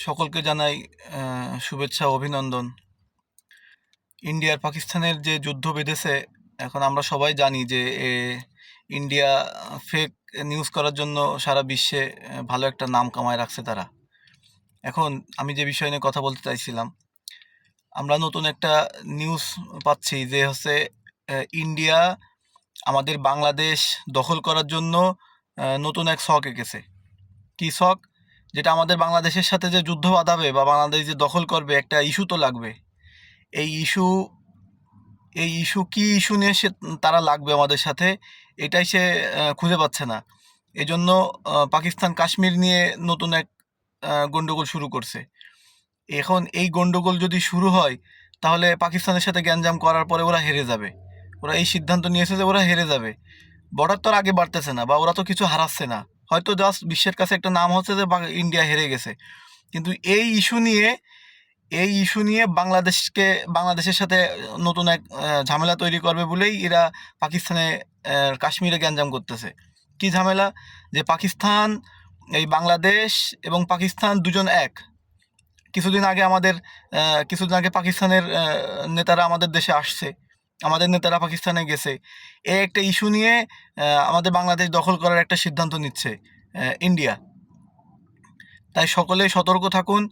সকলকে জানাই শুভেচ্ছা ও অভিনন্দন। ইন্ডিয়ার পাকিস্তানের যে যুদ্ধ বেঁধেছে, এখন আমরা সবাই জানি যে ইন্ডিয়া ফেক নিউজ করার জন্য সারা বিশ্বে ভালো একটা নাম কামায় রাখছে তারা। এখন আমি যে বিষয় নিয়ে কথা বলতে চাইছিলাম, আমরা নতুন একটা নিউজ পাচ্ছি যে হচ্ছে ইন্ডিয়া আমাদের বাংলাদেশ দখল করার জন্য নতুন এক ছক এঁকেছে। কী ছক? যেটা আমাদের বাংলাদেশের সাথে যে যুদ্ধ বাঁধাবে বা বাংলাদেশ যে দখল করবে, একটা ইস্যু তো লাগবে। এই ইস্যু কী ইস্যু নিয়ে তারা লাগবে আমাদের সাথে, এটাই সে খুঁজে পাচ্ছে না। এজন্য পাকিস্তান কাশ্মীর নিয়ে নতুন এক গণ্ডগোল শুরু করছে। এখন এই গণ্ডগোল যদি শুরু হয়, তাহলে পাকিস্তানের সাথে গ্যাঞ্জাম করার পরে ওরা হেরে যাবে। ওরা এই সিদ্ধান্ত নিয়েছে যে ওরা হেরে যাবে। বর্ডার তো আর আগে বাড়তেছে না, বা ওরা তো কিছু হারাচ্ছে না। হয়তো জাস্ট বিশ্বের কাছে একটা নাম হচ্ছে যে ইন্ডিয়া হেরে গেছে। কিন্তু এই ইস্যু নিয়ে বাংলাদেশের সাথে নতুন এক ঝামেলা তৈরি করবে বলেই এরা পাকিস্তানে কাশ্মীরে গ্যাঞ্জাম করতেছে। কি ঝামেলা? যে পাকিস্তান, এই বাংলাদেশ এবং পাকিস্তান দুজন এক। কিছুদিন আগে পাকিস্তানের নেতারা আমাদের দেশে আসছে, আমাদের নেতারা পাকিস্তানে গেছে। এই একটা ইস্যু নিয়ে আমাদের বাংলাদেশ দখল করার একটা সিদ্ধান্ত নিচ্ছে ইন্ডিয়া। তাই সকলেই সতর্ক থাকুন।